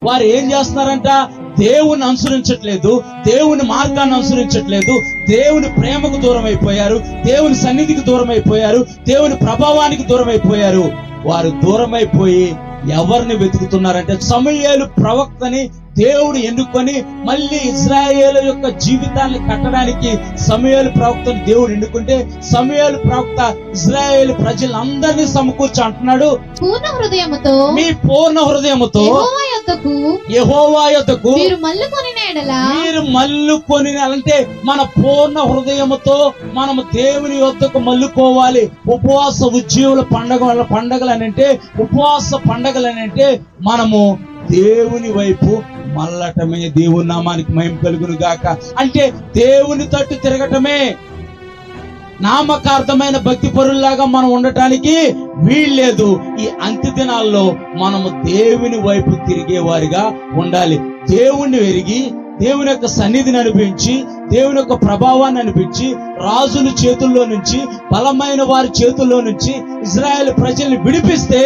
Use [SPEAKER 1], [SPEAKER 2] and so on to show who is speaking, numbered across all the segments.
[SPEAKER 1] వారు ఏం చేస్తున్నారంట? దేవుని అనుసరించట్లేదు, దేవుని మార్గాన్ని అనుసరించట్లేదు, దేవుని ప్రేమకు దూరం అయిపోయారు, దేవుని సన్నిధికి దూరం అయిపోయారు, దేవుని ప్రభావానికి దూరం అయిపోయారు. వారు దూరం అయిపోయి ఎవరిని వెతుకుతున్నారంటే సమూయేలు ప్రవక్తని దేవుడు ఎన్నుకొని మళ్ళీ ఇజ్రాయేలు యొక్క జీవితాన్ని కట్టడానికి సమూయేలు ప్రవక్తను దేవుడు ఎన్నుకుంటే సమూయేలు ప్రవక్త ఇజ్రాయేలు ప్రజలందరినీ సమకూర్చి అంటున్నాడు,
[SPEAKER 2] పూర్ణ హృదయముతో
[SPEAKER 1] మీ పూర్ణ హృదయముతో యెహోవా యొద్దకు
[SPEAKER 2] మీరు
[SPEAKER 1] మల్లుకొని అంటే మన పూర్ణ హృదయముతో మనము దేవుని యొద్దకు మల్లుకోవాలి. ఉపవాస ఉజ్జీవుల పండగలు అని అంటే, ఉపవాస పండగలు అని అంటే మనము దేవుని వైపు మల్లటమే. దేవుని నామానికి మహిమ కలుగును గాక. అంటే దేవుని తట్టు తిరగటమే. నామకార్థమైన భక్తి పరుల్లాగా మనం ఉండటానికి వీల్లేదు. ఈ అంత్య దినాల్లో మనము దేవుని వైపు తిరిగే వారిగా ఉండాలి. దేవుణ్ణి ఎరిగి, దేవుని యొక్క సన్నిధిని అనిపించి, దేవుని యొక్క ప్రభావాన్ని అనిపించి, రాజుల చేతుల్లో నుంచి, బలమైన వారి చేతుల్లో నుంచి ఇజ్రాయేల్ ప్రజల్ని విడిపిస్తే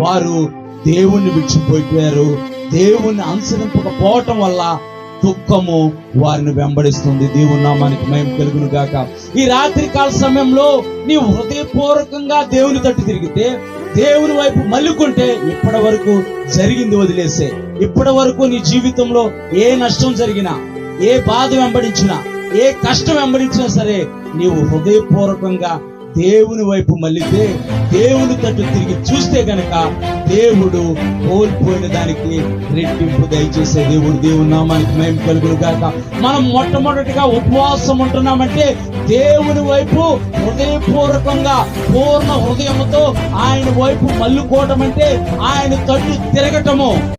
[SPEAKER 1] వారు దేవుణ్ణి విడిచిపోయారు. దేవుణ్ణి అనుసరింపకపోవటం వల్ల దుఃఖము వారిని వెంబడిస్తుంది. దేవుని నామానికి మహిమ కలుగును గాక. ఈ రాత్రి కాల సమయంలో నీవు హృదయపూర్వకంగా దేవుని తట్టు తిరిగితే, దేవుని వైపు మల్లుకుంటే, ఇప్పటి వరకు జరిగింది వదిలేసే. ఇప్పటి వరకు నీ జీవితంలో ఏ నష్టం జరిగినా, ఏ బాధ వెంబడించినా, ఏ కష్టం వెంబడించినా సరే, నీవు హృదయపూర్వకంగా దేవుని వైపు మళ్ళితే, దేవుని తట్టు తిరిగి చూస్తే గనక దేవుడు కోల్పోయిన దానికి రెట్టింపు దయచేసే దేవుడు. దేవుని నామానికి మహిమ కలుగును గాక. మనం మొట్టమొదటిగా ఉపవాసం ఉంటున్నామంటే దేవుని వైపు హృదయపూర్వకంగా పూర్ణ హృదయముతో ఆయన వైపు మల్లుకోవటం అంటే ఆయన తట్టు తిరగటము.